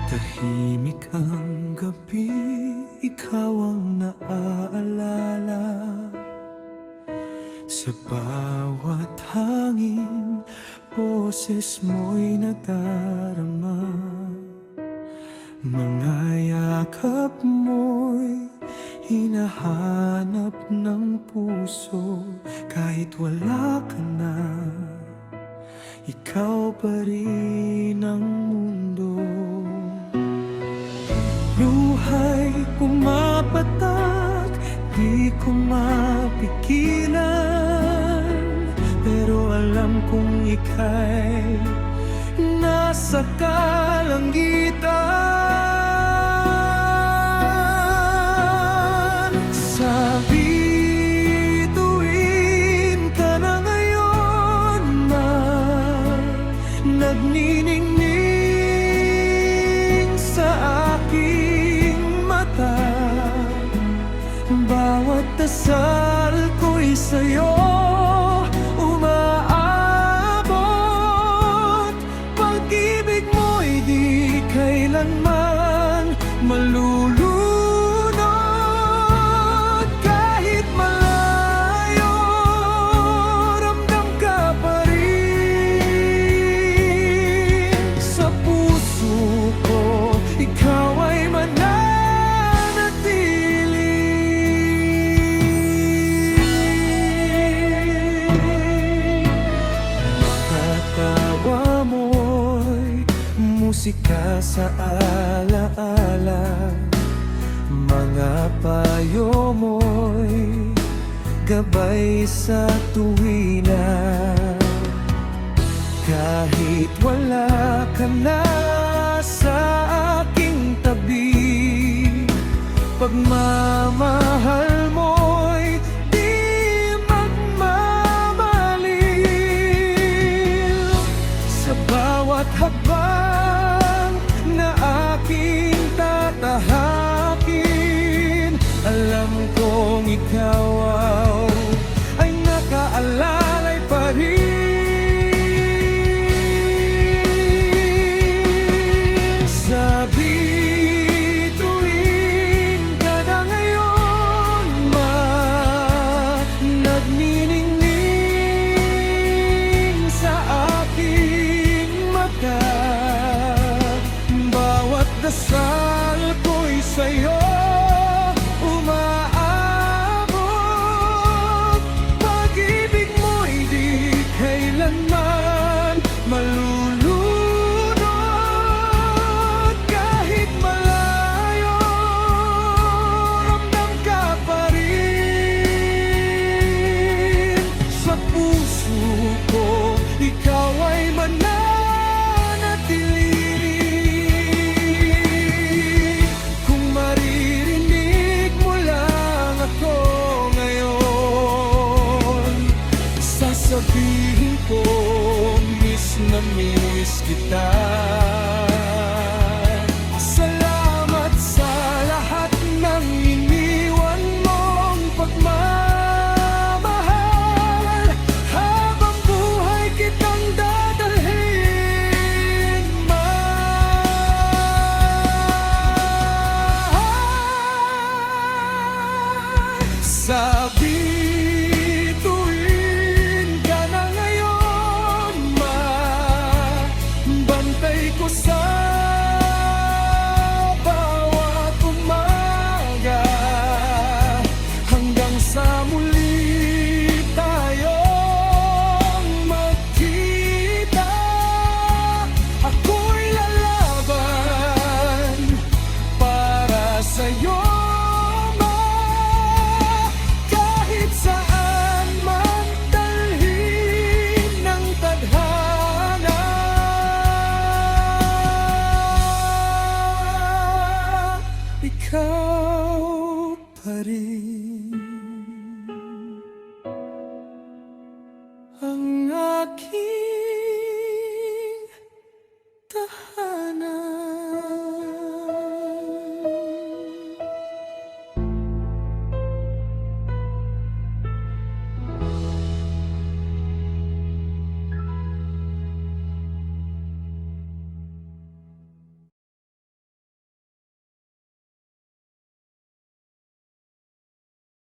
Tahimik ang gabi, ikaw ang naaalala. Sa bawat hangin, boses mo'y nadarama. Mga yakap mo'y hinahanap ng puso. Kahit wala ka na, ikaw pa rin ang mundo. Luha'y pumapatak, di ko mapigilan. Pero alam kong ika'y nasa kalangitan. Sa bituin ka na ngayon, nagniningning sa aking mata. Bawat dasal ko'y sa'yo umaabot. Pag-ibig mo'y di kailanman malulunod. Kahit malayo, ramdam ka pa rin. Sa puso ko, ikaw ay mananatili. Tawa mo'y musika sa alaala. Mga payo mo'y gabay sa tuwina. Kahit wala ka na sa aking tabi, pagmamahal mo'y di magmamaliw. Sa bawat hakbang na aking tatahakin, alam kong ikaw ay nakaalalay pa rin. Sa bituin ka na ngayon, nagniningning sa aking mata. Bawat dasal ko'y sa'yo umaabot. Pag-ibig mo'y di kailanman malulunod. Kahit malayo, ramdam ka pa rin. Sa puso ko, ikaw ay mananatili. Kung maririnig mo lang ako ngayon, sasabihin ko, miss na miss kita. Salamat sa lahat ng iniwan mong pagmamahal. Habang buhay kitang dadalhin, mahal. Sa bituin ka na ngayon, bantay ko sa bawat umaga. Hanggang sa muli tayong magkita, ako'y lalaban para sa'yo, kahit saan man dalhin ng tadhana. Ikaw pa rin ang aking tahanan.